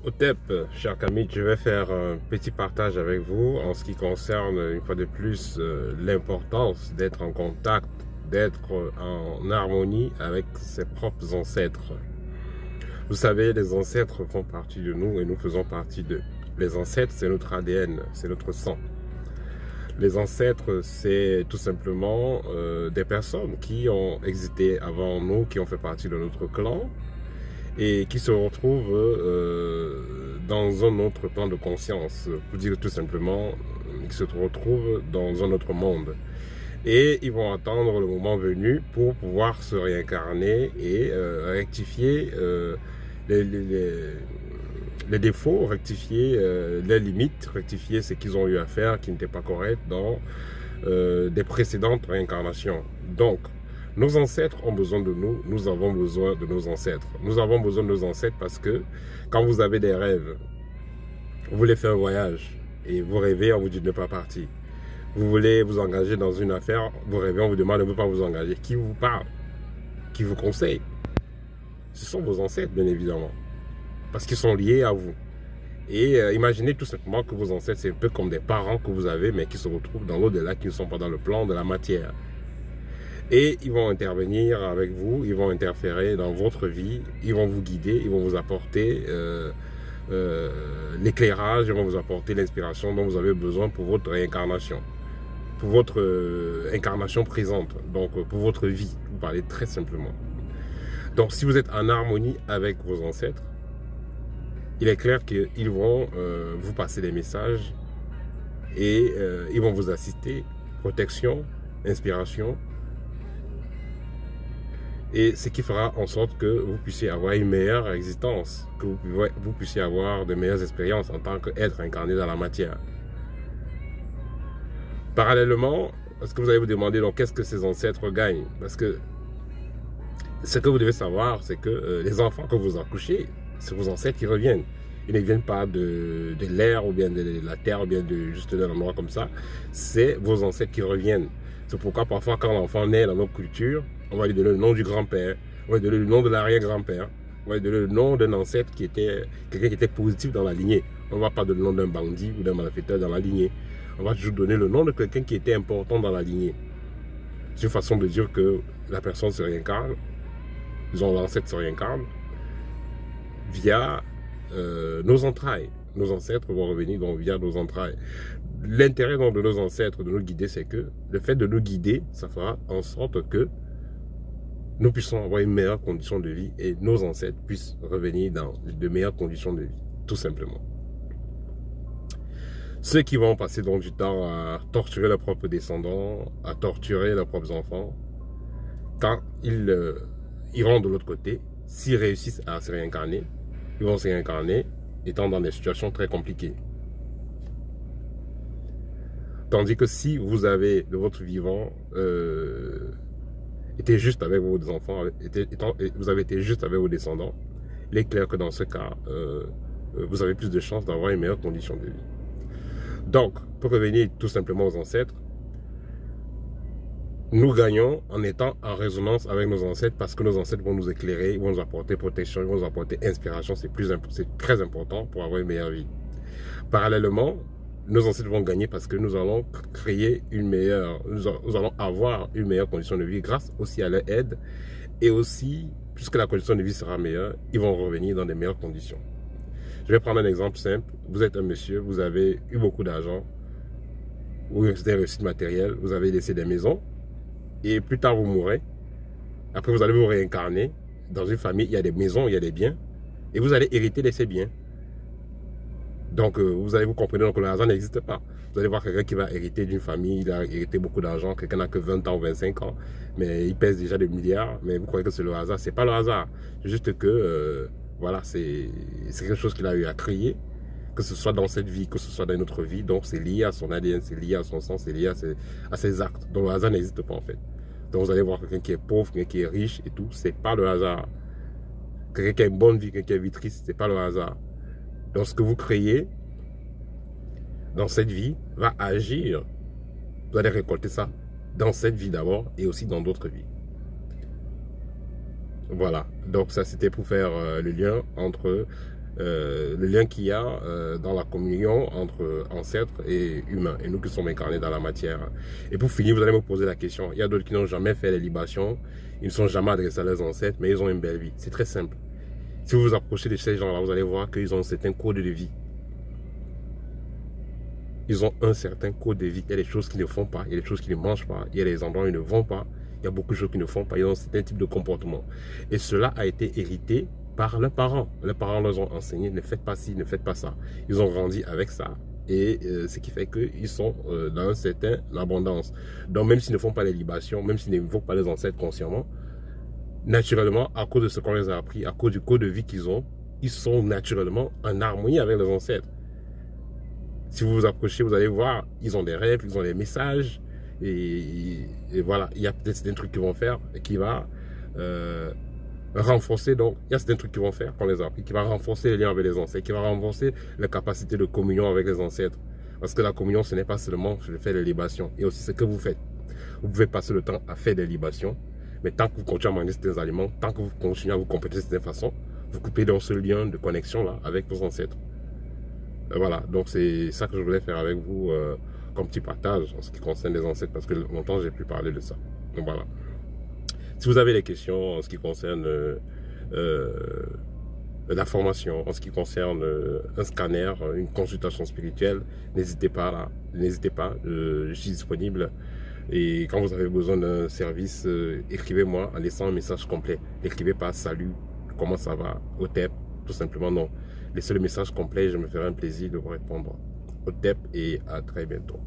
Otep, cher Camille, je vais faire un petit partage avec vous en ce qui concerne une fois de plus l'importance d'être en contact, d'être en harmonie avec ses propres ancêtres. Vous savez, les ancêtres font partie de nous et nous faisons partie d'eux. Les ancêtres, c'est notre ADN, c'est notre sang. Les ancêtres, c'est tout simplement des personnes qui ont existé avant nous, qui ont fait partie de notre clan, et qui se retrouvent dans un autre plan de conscience, pour dire tout simplement, qui se retrouvent dans un autre monde. Et ils vont attendre le moment venu pour pouvoir se réincarner et rectifier les défauts, rectifier les limites, rectifier ce qu'ils ont eu à faire qui n'était pas correct dans des précédentes réincarnations. Donc, nos ancêtres ont besoin de nous, nous avons besoin de nos ancêtres. Nous avons besoin de nos ancêtres parce que quand vous avez des rêves, vous voulez faire un voyage et vous rêvez, on vous dit de ne pas partir. Vous voulez vous engager dans une affaire, vous rêvez, on vous demande de ne pas vous engager. Qui vous parle? Qui vous conseille? Ce sont vos ancêtres, bien évidemment, parce qu'ils sont liés à vous. Et imaginez tout simplement que vos ancêtres, c'est un peu comme des parents que vous avez, mais qui se retrouvent dans l'au-delà, qui ne sont pas dans le plan de la matière. Et ils vont intervenir avec vous, ils vont interférer dans votre vie, ils vont vous guider, ils vont vous apporter l'éclairage, ils vont vous apporter l'inspiration dont vous avez besoin pour votre réincarnation, pour votre incarnation présente, donc pour votre vie, vous parlez très simplement. Donc si vous êtes en harmonie avec vos ancêtres, il est clair qu'ils vont vous passer des messages et ils vont vous assister, protection, inspiration, et ce qui fera en sorte que vous puissiez avoir une meilleure existence, que vous puissiez avoir de meilleures expériences en tant qu'être incarné dans la matière. Parallèlement, parce que vous allez vous demander donc qu'est-ce que ces ancêtres gagnent? Parce que ce que vous devez savoir, c'est que les enfants que vous accouchez, c'est vos ancêtres qui reviennent. Ils ne viennent pas de l'air ou bien de la terre ou bien juste d'un endroit comme ça. C'est vos ancêtres qui reviennent. C'est pourquoi parfois quand l'enfant naît dans notre culture, on va lui donner le nom du grand-père, on va lui donner le nom de l'arrière-grand-père, on va lui donner le nom d'un ancêtre qui était quelqu'un qui était positif dans la lignée. On ne va pas donner le nom d'un bandit ou d'un malfaiteur dans la lignée. On va toujours donner le nom de quelqu'un qui était important dans la lignée. C'est une façon de dire que la personne se réincarne, disons l'ancêtre se réincarne, via nos entrailles. Nos ancêtres vont revenir donc via nos entrailles. L'intérêt de nos ancêtres de nous guider, c'est que le fait de nous guider, ça fera en sorte que nous puissions avoir une meilleure condition de vie et nos ancêtres puissent revenir dans de meilleures conditions de vie, tout simplement. Ceux qui vont passer donc du temps à torturer leurs propres descendants, à torturer leurs propres enfants, quand ils iront de l'autre côté, s'ils réussissent à se réincarner, ils vont se réincarner étant dans des situations très compliquées. Tandis que si vous avez de votre vivant été juste avec vos enfants, vous avez été juste avec vos descendants, il est clair que dans ce cas, vous avez plus de chances d'avoir une meilleure condition de vie. Donc, pour revenir tout simplement aux ancêtres, nous gagnons en étant en résonance avec nos ancêtres parce que nos ancêtres vont nous éclairer, ils vont nous apporter protection, ils vont nous apporter inspiration. C'est très important pour avoir une meilleure vie. Parallèlement, nos ancêtres vont gagner parce que nous allons créer nous allons avoir une meilleure condition de vie grâce aussi à leur aide. Et aussi, puisque la condition de vie sera meilleure, ils vont revenir dans des meilleures conditions. Je vais prendre un exemple simple. Vous êtes un monsieur, vous avez eu beaucoup d'argent, vous avez des réussites matérielles, vous avez laissé des maisons, et plus tard vous mourrez. Après vous allez vous réincarner. Dans une famille, il y a des maisons, il y a des biens, et vous allez hériter de ces biens. Donc vous comprenez donc que le hasard n'existe pas. Vous allez voir quelqu'un qui va hériter d'une famille, il a hérité beaucoup d'argent, quelqu'un n'a que 20 ans ou 25 ans, mais il pèse déjà des milliards, mais vous croyez que c'est le hasard. C'est pas le hasard. C'est juste que voilà, c'est quelque chose qu'il a eu à créer, que ce soit dans cette vie, que ce soit dans une autre vie. Donc c'est lié à son ADN, c'est lié à son sang, c'est lié à ses actes. Donc le hasard n'existe pas en fait. Donc vous allez voir quelqu'un qui est pauvre, quelqu'un qui est riche et tout, c'est pas le hasard. Quelqu'un qui a une bonne vie, quelqu'un qui a une vie triste, c'est pas le hasard. Donc ce que vous créez dans cette vie va agir. Vous allez récolter ça dans cette vie d'abord et aussi dans d'autres vies. Voilà, donc ça c'était pour faire le lien entre le lien qu'il y a dans la communion entre ancêtres et humains, et nous qui sommes incarnés dans la matière. Et pour finir, vous allez me poser la question, il y a d'autres qui n'ont jamais fait les libations, ils ne sont jamais adressés à leurs ancêtres, mais ils ont une belle vie. C'est très simple. Si vous vous approchez de ces gens-là, vous allez voir qu'ils ont un certain code de vie. Ils ont un certain code de vie. Il y a des choses qu'ils ne font pas, il y a des choses qu'ils ne mangent pas, il y a des endroits où ils ne vont pas, il y a beaucoup de choses qu'ils ne font pas, ils ont un certain type de comportement. Et cela a été hérité par leurs parents. Leurs parents leur ont enseigné, ne faites pas ci, ne faites pas ça. Ils ont grandi avec ça. Et ce qui fait qu'ils sont dans une certaine abondance. Donc même s'ils ne font pas les libations, même s'ils n'évoquent pas les ancêtres consciemment, naturellement, à cause de ce qu'on les a appris, à cause du code de vie qu'ils ont, ils sont naturellement en harmonie avec les ancêtres. Si vous vous approchez, vous allez voir, ils ont des rêves, ils ont des messages. Et voilà, il y a peut-être des trucs qu'ils vont faire et qui va renforcer. Donc, il y a certains trucs qu'ils vont faire, qu'on les a appris, qui va renforcer les liens avec les ancêtres, qui va renforcer la capacité de communion avec les ancêtres. Parce que la communion, ce n'est pas seulement le fait des libations, et aussi ce que vous faites. Vous pouvez passer le temps à faire des libations, mais tant que vous continuez à manger certains aliments, tant que vous continuez à vous comporter de cette façon, vous coupez dans ce lien de connexion là avec vos ancêtres. Voilà, donc c'est ça que je voulais faire avec vous comme petit partage en ce qui concerne les ancêtres, parce que longtemps j'ai pu parler de ça. Donc voilà. Si vous avez des questions en ce qui concerne la formation, en ce qui concerne un scanner, une consultation spirituelle, n'hésitez pas là, n'hésitez pas, je suis disponible. Et quand vous avez besoin d'un service, écrivez-moi en laissant un message complet. N'écrivez pas salut, comment ça va, au TEP, tout simplement non. Laissez le message complet, je me ferai un plaisir de vous répondre. Au TEP et à très bientôt.